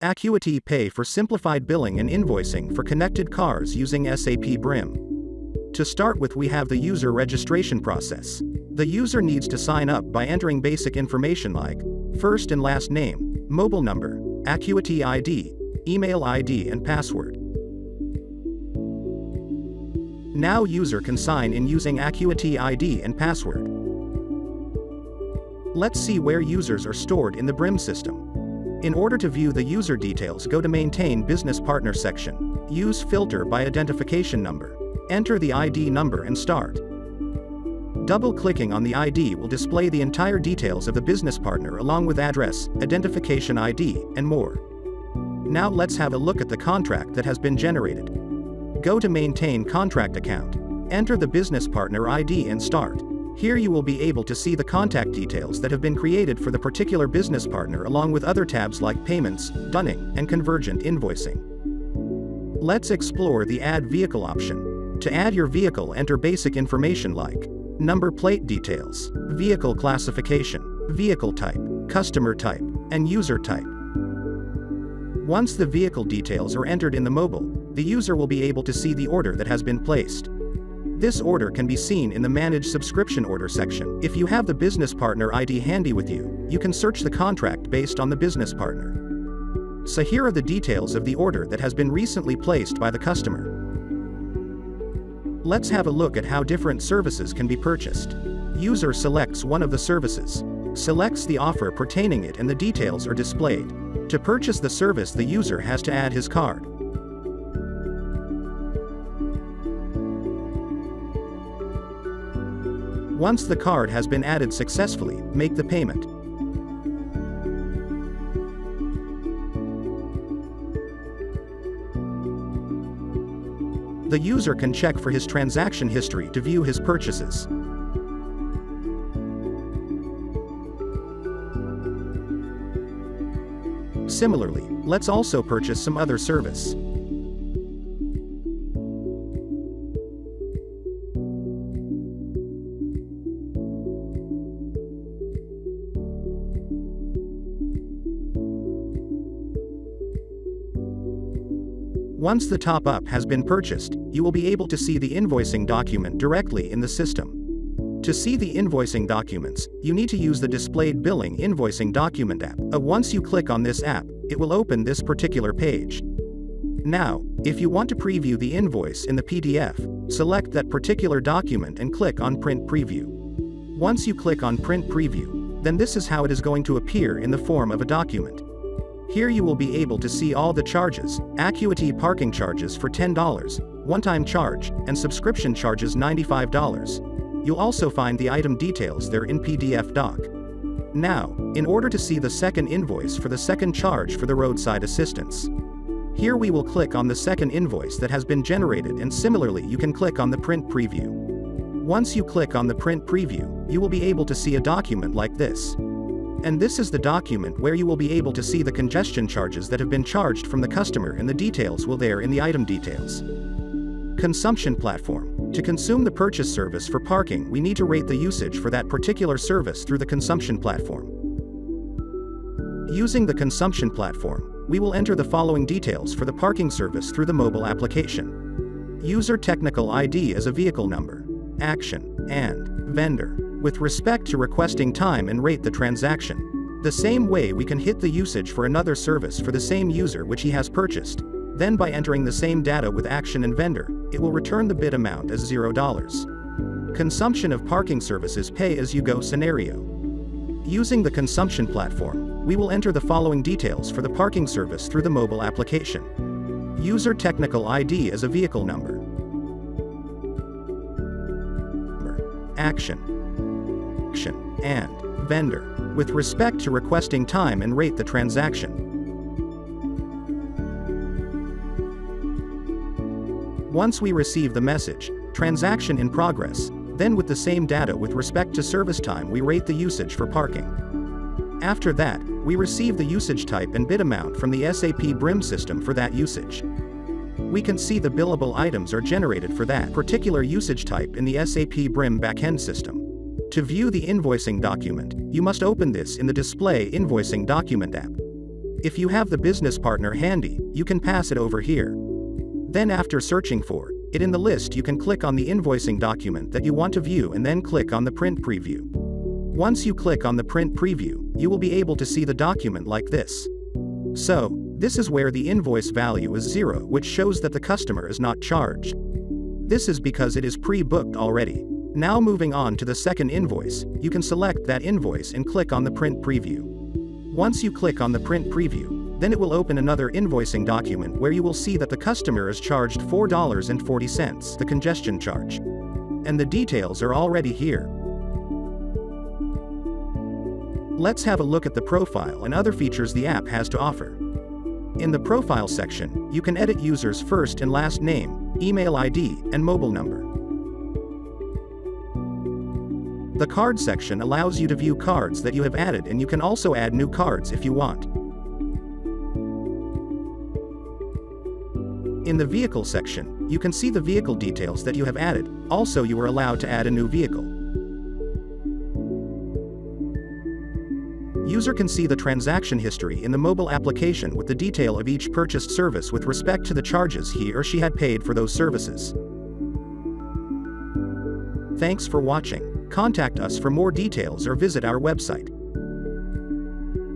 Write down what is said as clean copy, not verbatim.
Acuity Pay for simplified billing and invoicing for connected cars using SAP BRIM. To start with, we have the user registration process. The user needs to sign up by entering basic information like first and last name, mobile number, Acuity ID, email ID and password. Now user can sign in using Acuity ID and password. Let's see where users are stored in the BRIM system. In order to view the user details, go to Maintain Business Partner section. Use Filter by Identification Number. Enter the ID number and start. Double-clicking on the ID will display the entire details of the business partner along with address, identification ID, and more. Now let's have a look at the contract that has been generated. Go to Maintain Contract Account. Enter the business partner ID and start. Here you will be able to see the contact details that have been created for the particular business partner along with other tabs like Payments, Dunning, and Convergent Invoicing. Let's explore the Add Vehicle option. To add your vehicle, enter basic information like number plate details, vehicle classification, vehicle type, customer type, and user type. Once the vehicle details are entered in the mobile, the user will be able to see the order that has been placed. This order can be seen in the Manage Subscription Order section. If you have the business partner ID handy with you, you can search the contract based on the business partner. So here are the details of the order that has been recently placed by the customer. Let's have a look at how different services can be purchased. User selects one of the services, selects the offer pertaining it, and the details are displayed. To purchase the service, the user has to add his card. Once the card has been added successfully, make the payment. The user can check for his transaction history to view his purchases. Similarly, let's also purchase some other service. Once the top-up has been purchased, you will be able to see the invoicing document directly in the system. To see the invoicing documents, you need to use the displayed Billing Invoicing Document app. Once you click on this app, it will open this particular page. Now, if you want to preview the invoice in the PDF, select that particular document and click on Print Preview. Once you click on Print Preview, then this is how it is going to appear in the form of a document. Here you will be able to see all the charges, Acuity parking charges for $10, one-time charge, and subscription charges $95. You'll also find the item details there in PDF doc. Now, in order to see the second invoice for the second charge for the roadside assistance, here we will click on the second invoice that has been generated, and similarly you can click on the Print Preview. Once you click on the Print Preview, you will be able to see a document like this. And this is the document where you will be able to see the congestion charges that have been charged from the customer, and the details will there in the item details. Consumption platform. To consume the purchase service for parking, we need to rate the usage for that particular service through the consumption platform. Using the consumption platform, we will enter the following details for the parking service through the mobile application. User technical ID as a vehicle number, action, and vendor. With respect to requesting time and rate the transaction. The same way we can hit the usage for another service for the same user which he has purchased. Then by entering the same data with action and vendor, it will return the bid amount as $0. Consumption of parking services pay-as-you-go scenario. Using the consumption platform, we will enter the following details for the parking service through the mobile application. User technical ID as a vehicle number. Action, and vendor. With respect to requesting time and rate the transaction. Once we receive the message, transaction in progress, then with the same data with respect to service time we rate the usage for parking. After that, we receive the usage type and bid amount from the SAP BRIM system for that usage. We can see the billable items are generated for that particular usage type in the SAP BRIM backend system. To view the invoicing document, you must open this in the Display Invoicing Document app. If you have the business partner handy, you can pass it over here. Then after searching for it in the list, you can click on the invoicing document that you want to view and then click on the print preview. Once you click on the print preview, you will be able to see the document like this. So, this is where the invoice value is 0, which shows that the customer is not charged. This is because it is pre-booked already. Now moving on to the second invoice, you can select that invoice and click on the print preview. Once you click on the print preview, then it will open another invoicing document where you will see that the customer is charged $4.40, the congestion charge. And the details are already here. Let's have a look at the profile and other features the app has to offer. In the profile section, you can edit users' first and last name, email ID, and mobile number. The card section allows you to view cards that you have added, and you can also add new cards if you want. In the vehicle section, you can see the vehicle details that you have added. Also, you are allowed to add a new vehicle. User can see the transaction history in the mobile application with the detail of each purchased service with respect to the charges he or she had paid for those services. Thanks for watching. Contact us for more details or visit our website.